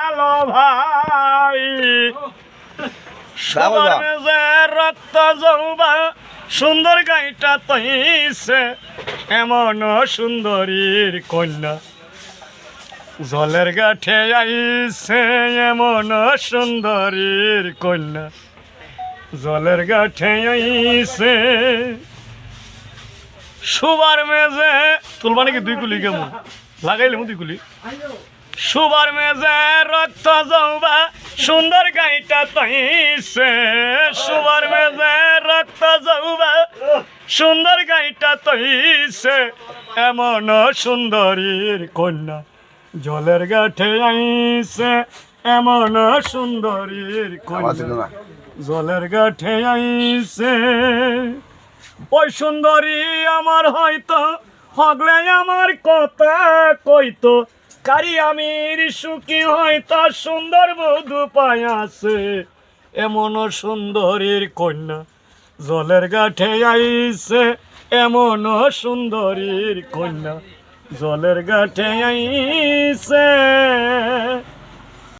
গেল ভাই সবার মেজে রক্ত যৌবা সুন্দর গাইটা তৈছে এমন সুন্দরীর কন্যা জলের গাঠে আইছে এমন সুন্দরীর কন্যা জলের গাঠে আইছে সুবার মেজে তুলবা নাকি দুই কুলি কেমন লাগাইলে দুই কুলি সুবার মেজে রক্ত যৌবা সুন্দর গাইটা তৈছে সুবার মেজে রক্ত যৌবা সুন্দর গাইটা তৈছে এমন সুন্দরীর কন্যা জলের গাঠে আইছে এমন সুন্দরীর কন্যা জলের গাঠে আইছে ওই সুন্দরী আমার হয়তো হগলে আমার কথা কইতো কারি আমির সুখী হয়তো সুন্দর বধূ পাইয়াছে এমন সুন্দরীর কন্যা জলের গাঠে আইছে এমন সুন্দরীর কন্যা জলের গাঠে আইছে